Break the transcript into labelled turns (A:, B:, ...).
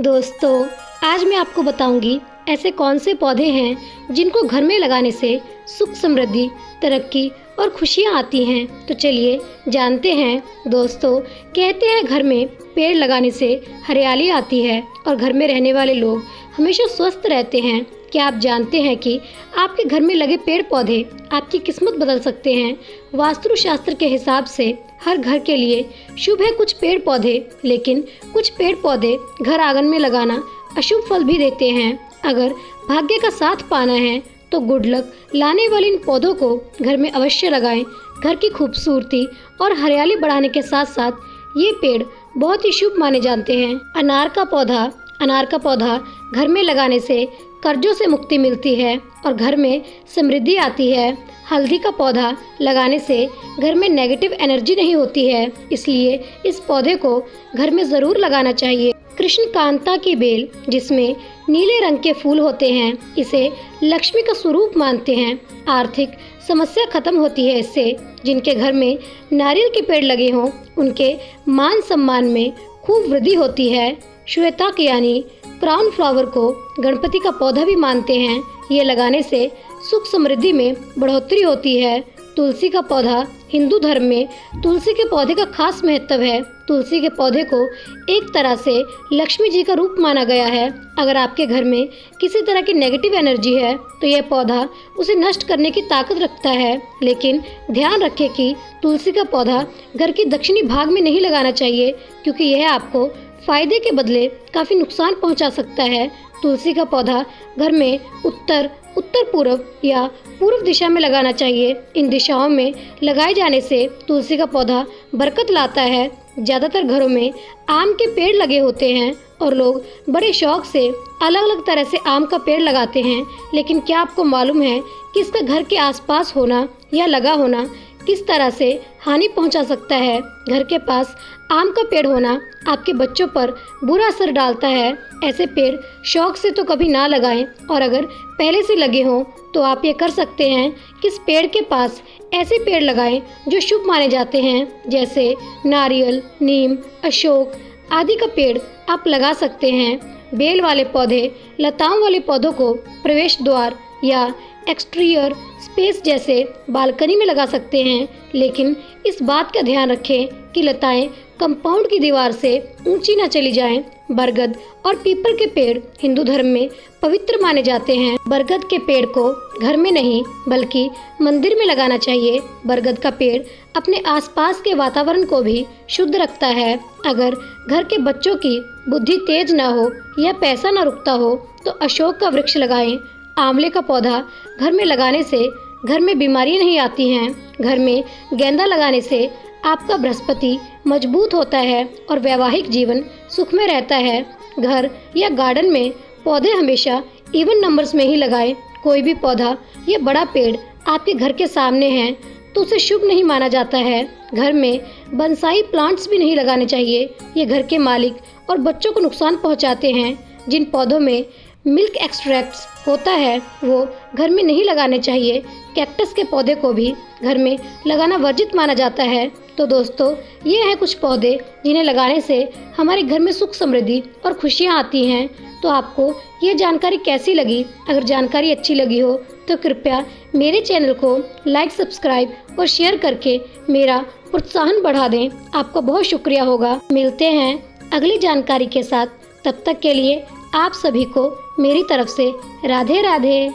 A: दोस्तों, आज मैं आपको बताऊंगी ऐसे कौन से पौधे हैं जिनको घर में लगाने से सुख समृद्धि, तरक्की और खुशियाँ आती हैं। तो चलिए जानते हैं। दोस्तों, कहते हैं घर में पेड़ लगाने से हरियाली आती है और घर में रहने वाले लोग हमेशा स्वस्थ रहते हैं। क्या आप जानते हैं कि आपके घर में लगे पेड़ पौधे आपकी किस्मत बदल सकते हैं। वास्तु शास्त्र के हिसाब से हर घर के लिए शुभ है कुछ पेड़ पौधे, लेकिन कुछ पेड़ पौधे घर आंगन में लगाना अशुभ फल भी देते हैं। अगर भाग्य का साथ पाना है तो गुड लक लाने वाले इन पौधों को घर में अवश्य लगाएं। घर की खूबसूरती और हरियाली बढ़ाने के साथ साथ ये पेड़ बहुत ही शुभ माने जाते हैं। अनार का पौधा घर में लगाने से कर्जों से मुक्ति मिलती है और घर में समृद्धि आती है। हल्दी का पौधा लगाने से घर में नेगेटिव एनर्जी नहीं होती है, इसलिए इस पौधे को घर में ज़रूर लगाना चाहिए। कृष्णकांता की बेल, जिसमें नीले रंग के फूल होते हैं, इसे लक्ष्मी का स्वरूप मानते हैं। आर्थिक समस्या खत्म होती है इससे। जिनके घर में नारियल के पेड़ लगे हों, उनके मान सम्मान में खूब वृद्धि होती है। श्वेताक यानी क्राउन फ्लावर को गणपति का पौधा भी मानते हैं। ये लगाने से सुख समृद्धि में बढ़ोतरी होती है। तुलसी का पौधा, हिंदू धर्म में तुलसी के पौधे का खास महत्व है। तुलसी के पौधे को एक तरह से लक्ष्मी जी का रूप माना गया है। अगर आपके घर में किसी तरह की नेगेटिव एनर्जी है तो यह पौधा उसे नष्ट करने की ताकत रखता है। लेकिन ध्यान रखें कि तुलसी का पौधा घर के दक्षिणी भाग में नहीं लगाना चाहिए, क्योंकि यह आपको फायदे के बदले काफ़ी नुकसान पहुंचा सकता है। तुलसी का पौधा घर में उत्तर पूर्व या पूर्व दिशा में लगाना चाहिए। इन दिशाओं में लगाए जाने से तुलसी का पौधा बरकत लाता है। ज़्यादातर घरों में आम के पेड़ लगे होते हैं और लोग बड़े शौक से अलग अलग तरह से आम का पेड़ लगाते हैं। लेकिन क्या आपको मालूम है कि इसका घर के आसपास होना या लगा होना किस तरह से हानि पहुंचा सकता है। घर के पास आम का पेड़ होना आपके बच्चों पर बुरा असर डालता है। ऐसे पेड़ शौक से तो कभी ना लगाएं, और अगर पहले से लगे हों तो आप ये कर सकते हैं कि इस पेड़ के पास ऐसे पेड़ लगाएं जो शुभ माने जाते हैं, जैसे नारियल, नीम, अशोक आदि का पेड़ आप लगा सकते हैं। बेल वाले पौधे, लताओं वाले पौधों को प्रवेश द्वार या एक्सटीरियर स्पेस जैसे बालकनी में लगा सकते हैं, लेकिन इस बात का ध्यान रखें कि लताएं कंपाउंड की दीवार से ऊंची न चली जाएं। बरगद और पीपल के पेड़ हिंदू धर्म में पवित्र माने जाते हैं। बरगद के पेड़ को घर में नहीं बल्कि मंदिर में लगाना चाहिए। बरगद का पेड़ अपने आसपास के वातावरण को भी शुद्ध रखता है। अगर घर के बच्चों की बुद्धि तेज ना हो या पैसा न रुकता हो तो अशोक का वृक्ष लगाएं। आंवले का पौधा घर में लगाने से घर में बीमारियां नहीं आती हैं। घर में गेंदा लगाने से आपका बृहस्पति मजबूत होता है और वैवाहिक जीवन सुख में रहता है। घर या गार्डन में पौधे हमेशा इवन नंबर्स में ही लगाएं। कोई भी पौधा या बड़ा पेड़ आपके घर के सामने है तो उसे शुभ नहीं माना जाता है। घर में बंसाई प्लांट्स भी नहीं लगाने चाहिए। ये घर के मालिक और बच्चों को नुकसान पहुंचाते हैं। जिन पौधों में मिल्क एक्सट्रैक्ट्स होता है वो घर में नहीं लगाने चाहिए। कैक्टस के पौधे को भी घर में लगाना वर्जित माना जाता है। तो दोस्तों, ये हैं कुछ पौधे जिन्हें लगाने से हमारे घर में सुख समृद्धि और खुशियाँ आती हैं। तो आपको ये जानकारी कैसी लगी? अगर जानकारी अच्छी लगी हो तो कृपया मेरे चैनल को लाइक, सब्सक्राइब और शेयर करके मेरा प्रोत्साहन बढ़ा दें। आपका बहुत शुक्रिया होगा। मिलते हैं अगली जानकारी के साथ। तब तक के लिए आप सभी को मेरी तरफ से राधे राधे।